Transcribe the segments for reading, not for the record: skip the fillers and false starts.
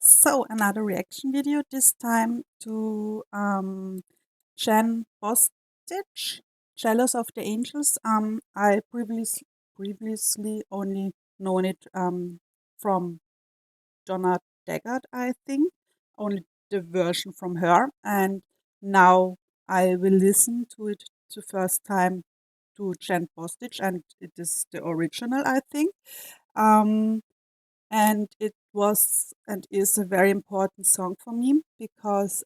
So another reaction video, this time to Jenn Bostic, Jealous of the Angels. I previously only known it from Donna Deckard, I think, only the version from her, and now I will listen to it the first time to Jenn Bostic, and it is the original, I think. Um, and it was and is a very important song for me because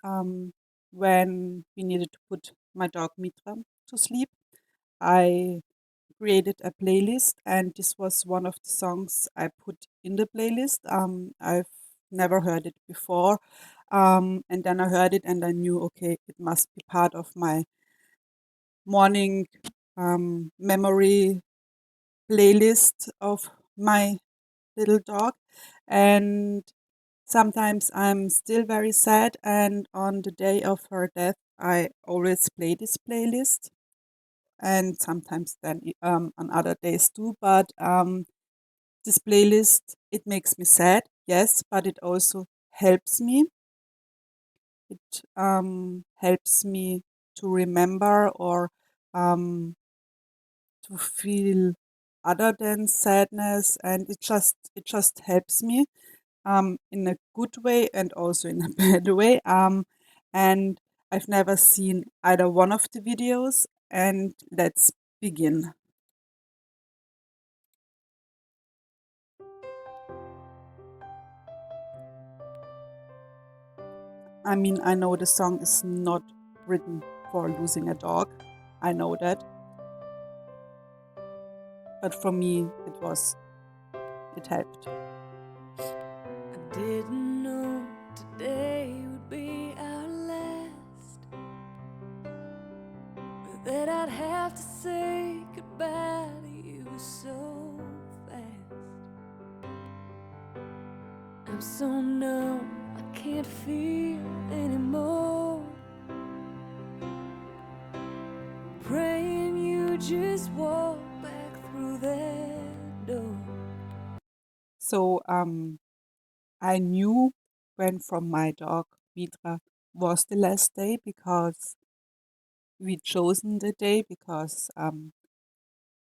when we needed to put my dog Mitra to sleep, I created a playlist, and this was one of the songs I put in the playlist. I've never heard it before, and then I heard it and I knew, okay, it must be part of my morning memory playlist of my little dog. And sometimes I'm still very sad, and on the day of her death, I always play this playlist, and sometimes then on other days too. But this playlist, it makes me sad, yes, but it also helps me. It helps me to remember or to feel other than sadness, and it just helps me in a good way and also in a bad way. And I've never seen either one of the videos, and let's begin. I mean, I know the song is not written for losing a dog. I know that. But for me, it helped. I didn't know today would be our last, or that I'd have to say goodbye to you so fast. I'm so numb, I can't feel anymore. Praying you just walk back through that door. So I knew when from my dog Mitra was the last day because we chosen the day because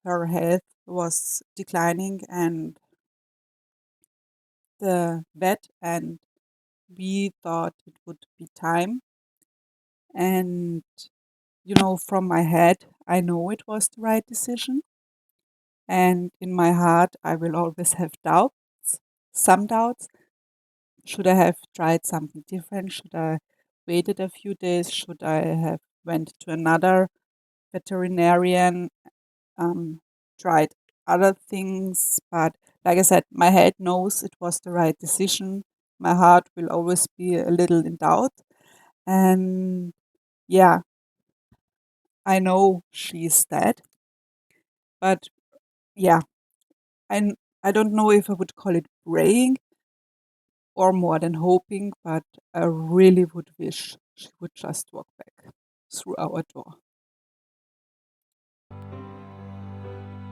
her health was declining, and the vet and we thought it would be time. And from my head, I know it was the right decision, and in my heart, I will always have doubts, some doubts. Should I have tried something different? Should I waited a few days? Should I have went to another veterinarian? um, Tried other things, but like I said, my head knows it was the right decision. My heart will always be a little in doubt, and yeah, I know she's dead, but yeah, I don't know if I would call it praying or more than hoping, but I really would wish she would just walk back through our door.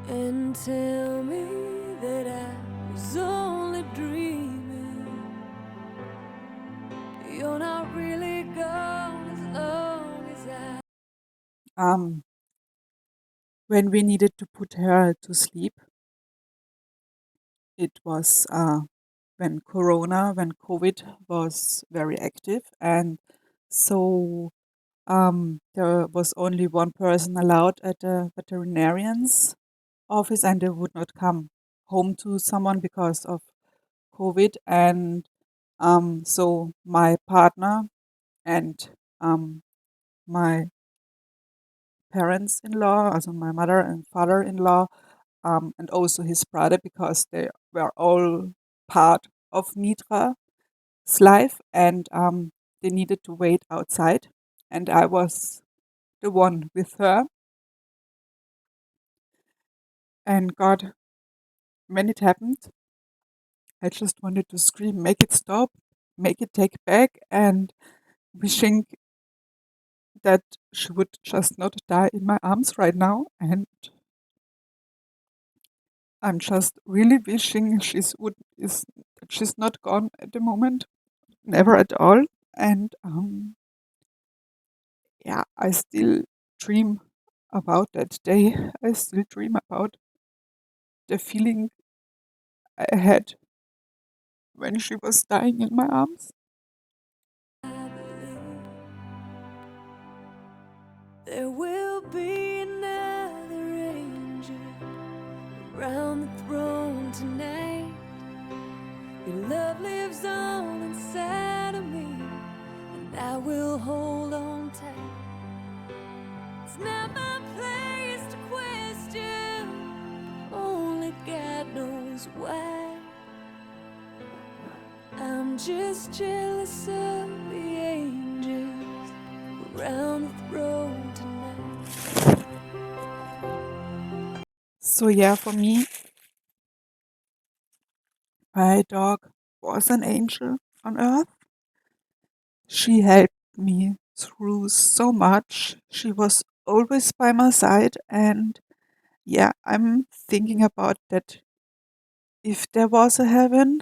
And tell me that I was only dreaming. You're not really gone as long as I. Um, when we needed to put her to sleep, it was when when COVID was very active, and so there was only one person allowed at the veterinarian's office, and they would not come home to someone because of COVID. And so my partner and my parents-in-law, also my mother and father-in-law, and also his brother, because they were all part of Mitra's life, and they needed to wait outside. And I was the one with her. And God, when it happened, I just wanted to scream, make it stop, make it take back, and wishing that she would just not die in my arms right now. And I'm just really wishing that she's not gone at the moment. never at all. And yeah, I still dream about that day. I still dream about the feeling I had when she was dying in my arms. I believe there will be another angel around the throne tonight. Your love lives on inside of me, and I will hold on tight. It's not my place to question, only God knows why. I'm just jealous of the angels around the throne tonight. So yeah, for me, my dog was an angel on earth. She helped me through so much. She was always by my side. And yeah, I'm thinking about that. If there was a heaven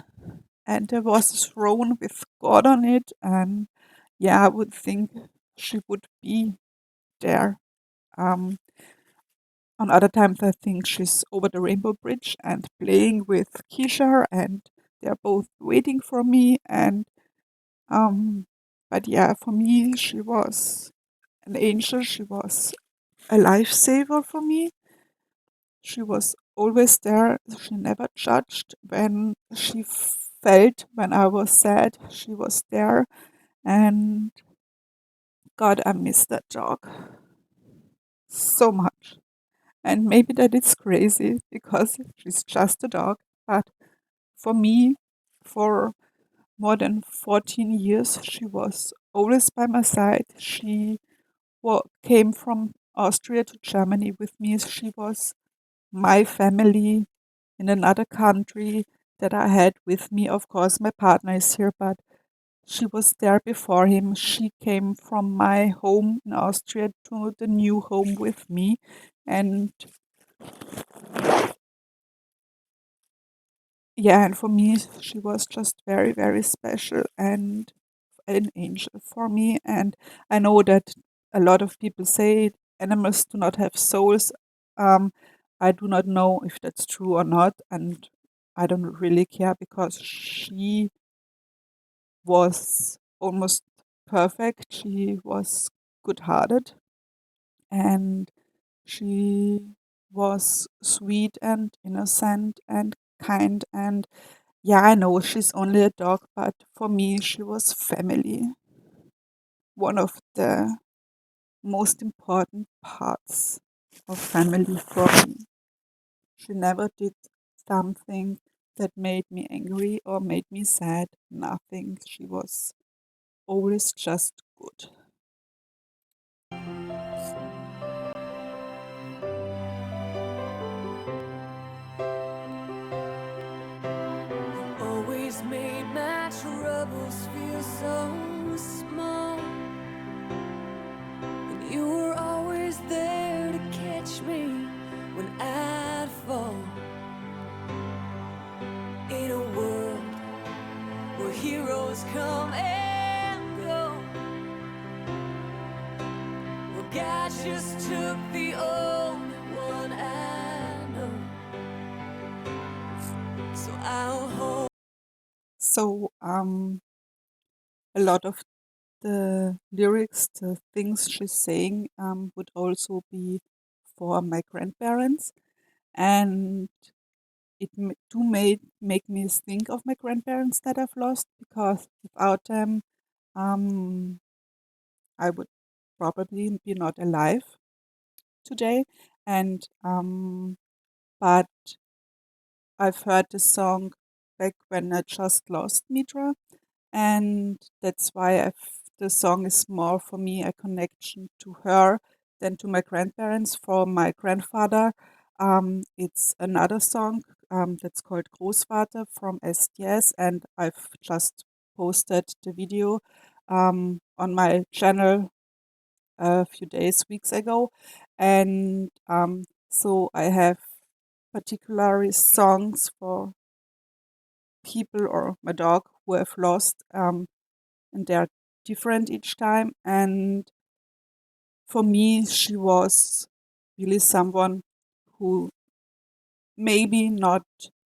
and there was a throne with God on it, and yeah, I would think she would be there. Um, on other times, I think she's over the Rainbow Bridge and playing with Keisha, and they're both waiting for me. And but yeah, for me, she was an angel. She was a lifesaver for me. She was always there. She never judged when she felt when I was sad. She was there. And God, I miss that dog so much. And maybe that is crazy because she's just a dog. But for me, for more than 14 years, she was always by my side. She came from Austria to Germany with me. She was my family in another country that I had with me. Of course, my partner is here, but she was there before him. She came from my home in Austria to the new home with me. And yeah, and for me, she was just very, very special and an angel for me. And I know that a lot of people say animals do not have souls. Um, I do not know if that's true or not. And I don't really care because she was almost perfect. She was good hearted and she was sweet and innocent and kind. And yeah, I know she's only a dog, but for me, she was family. One of the most important parts of family for me. She never did something that made me angry or made me sad. Nothing. She was always just good. Always made my troubles feel so small, and you were always there to catch me when I'd fall. In a world where heroes come and go, well, God just took the only one I know. So I'll hold. So, a lot of the lyrics, the things she's saying, would also be for my grandparents. And it do make me think of my grandparents that I've lost because without them, um, I would probably be not alive today. And but I've heard the song back when I just lost Mitra, and that's why the song is more for me a connection to her than to my grandparents. For my grandfather, it's another song that's called Großvater from SDS, and I've just posted the video on my channel a few days, weeks ago, and so I have particular songs for people or my dog who have lost. and they're different each time. And for me, she was really someone who maybe not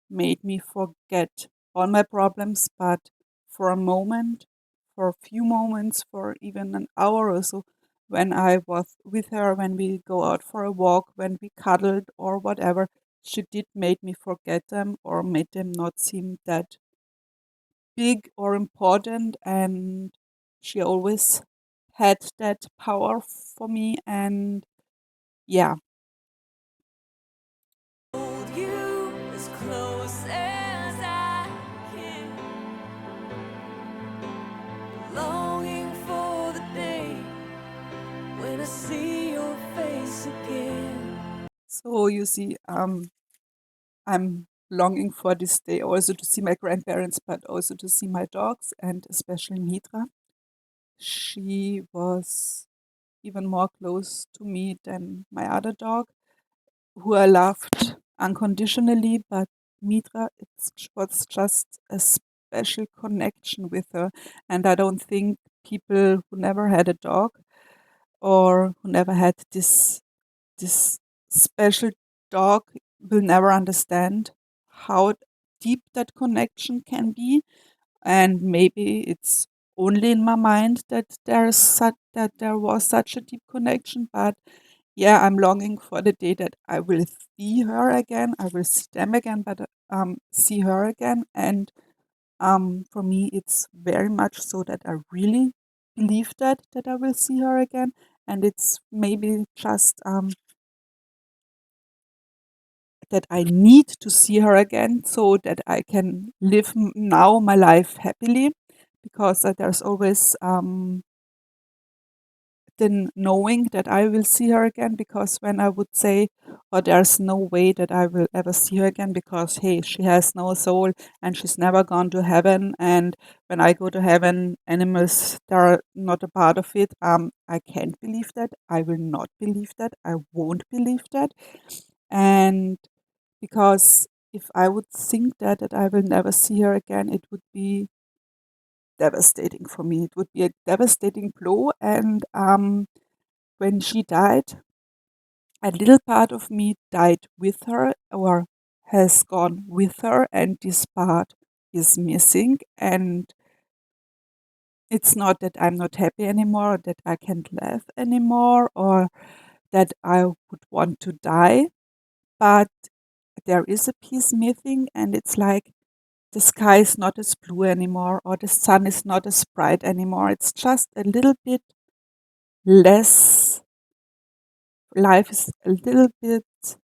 made me forget all my problems, but for a moment, for a few moments, for even an hour or so, when I was with her, when we go out for a walk, when we cuddled or whatever, she did make me forget them or made them not seem that big or important. And she always had that power for me. And yeah. Hold you as close as I can, longing for the day when I see your face again. So you see, I'm longing for this day also to see my grandparents, but also to see my dogs and especially Mitra. She was even more close to me than my other dog, who I loved unconditionally. But Mitra, was just a special connection with her. And I don't think people who never had a dog or who never had this special dog will never understand how deep that connection can be. And maybe it's only in my mind that that there was such a deep connection. But yeah, I'm longing for the day that I will see her again. I will see them again, but see her again. And for me, it's very much so that I really believe that I will see her again. And it's maybe just that I need to see her again so that I can live now my life happily, because there's always the knowing that I will see her again. Because when I would say, oh, there's no way that I will ever see her again because, hey, she has no soul and she's never gone to heaven. And when I go to heaven, animals, they're not a part of it. I can't believe that. I will not believe that. I won't believe that. And because if I would think that I will never see her again, it would be devastating for me. It would be a devastating blow. And when she died, a little part of me died with her or has gone with her, and this part is missing. And it's not that I'm not happy anymore, that I can't laugh anymore, or that I would want to die, but there is a piece missing, and it's like the sky is not as blue anymore, or the sun is not as bright anymore. It's just a little bit less, life is a little bit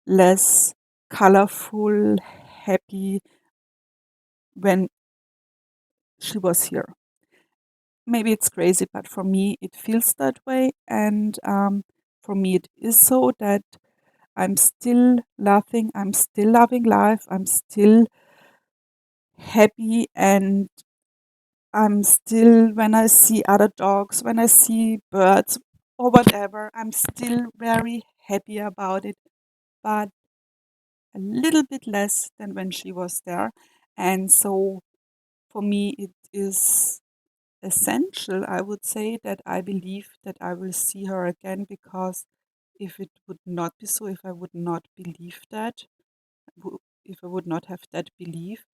less colorful, happy when she was here. Maybe it's crazy, but for me, it feels that way. And for me, it is so that I'm still laughing, I'm still loving life, I'm still happy, and I'm still, when I see other dogs, when I see birds or whatever, I'm still very happy about it, but a little bit less than when she was there. And so for me, it is essential, I would say, that I believe that I will see her again, because if it would not be so, if I would not believe that, if I would not have that belief,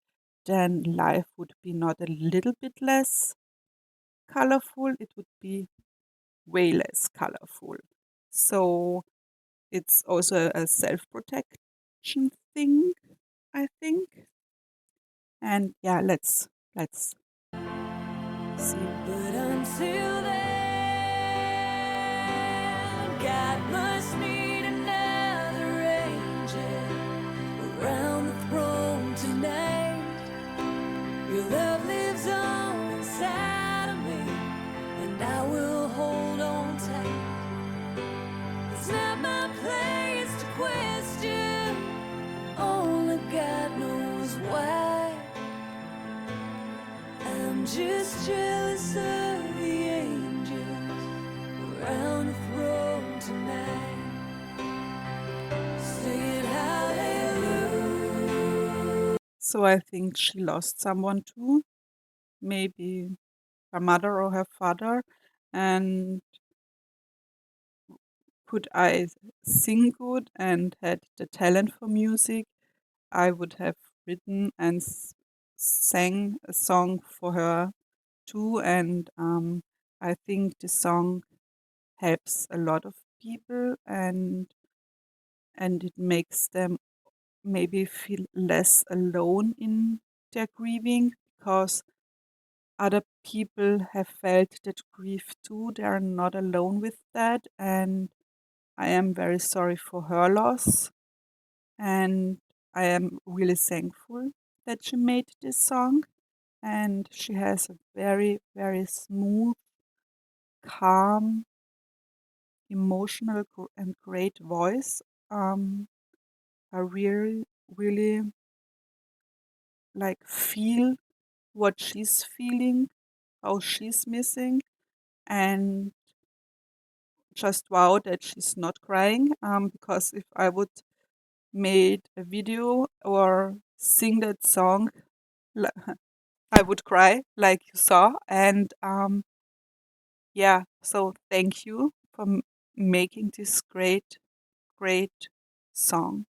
then life would be not a little bit less colorful, it would be way less colorful. So it's also a self protection thing, I think. And yeah, let's see. But until then, God must need another angel around the throne tonight. Your love lives on inside of me, and I will hold on tight. It's not my place to question, only God knows why. I'm just jealous of the angels around the throne tonight, singing hallelujah. So I think she lost someone too. Maybe her mother or her father, and could I sing good and had the talent for music, I would have written and sang a song for her too. And I think the song helps a lot of people, and it makes them maybe feel less alone in their grieving, because other people have felt that grief too. They are not alone with that, and I am very sorry for her loss, and I am really thankful that she made this song. And she has a very, very smooth, calm, emotional, and great voice. I really, really like feel what she's feeling, how she's missing, and just wow that she's not crying. Because if I would made a video or sing that song, li- I would cry, like you saw. And yeah, so thank you for making this great, great song.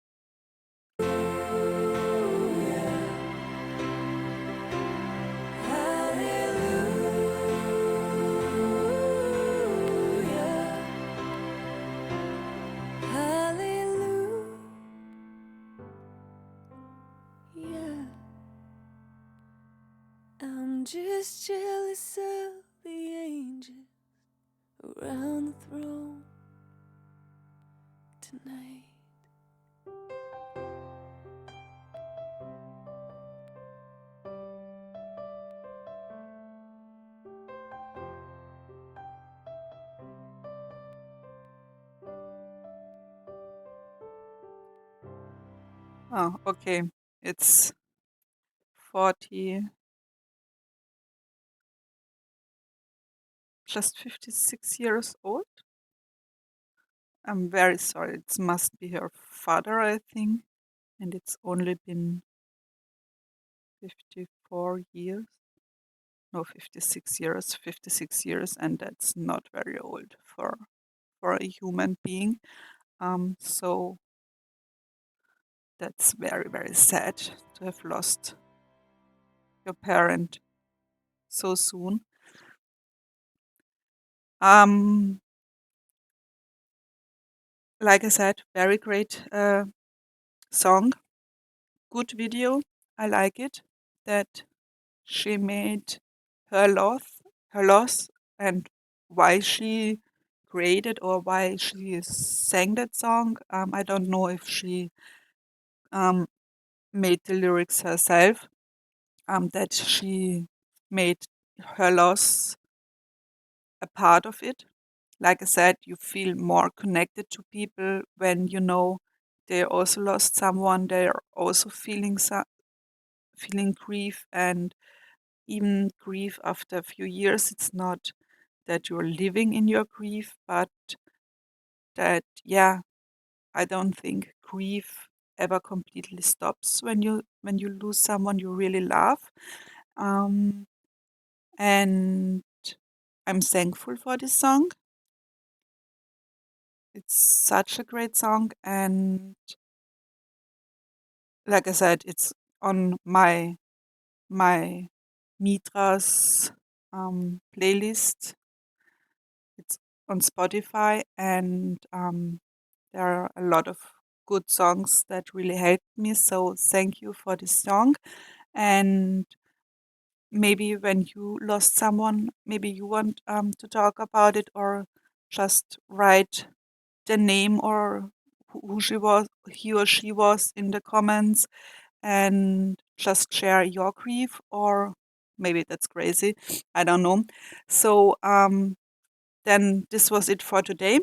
I'm just jealous of the angels around the throne tonight. Oh, okay. It's 40, just 56 years old. I'm very sorry. It must be her father, I think. And it's only been 54 years. No, 56 years. 56 years, and that's not very old for a human being. So that's very, very sad to have lost your parent so soon. Um, like I said, very great song, good video. I like it that she made her loss, and why she created or why she sang that song. I don't know if she um, made the lyrics herself. That she made her loss a part of it. Like I said, you feel more connected to people when you know they also lost someone. They're also feeling grief, and even grief after a few years. It's not that you're living in your grief, but that, yeah, I don't think grief ever completely stops when you lose someone you really love. Um, and I'm thankful for this song. It's such a great song, and like I said, it's on my Mitra's playlist. It's on Spotify, and there are a lot of good songs that really helped me. So thank you for this song. And maybe when you lost someone, maybe you want to talk about it, or just write the name or who she was, he or she was, in the comments, and just share your grief. Or maybe that's crazy. I don't know. So then this was it for today.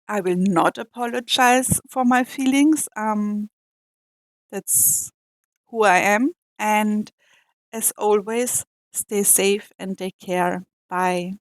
I will not apologize for my feelings. That's who I am. And as always, stay safe and take care. Bye.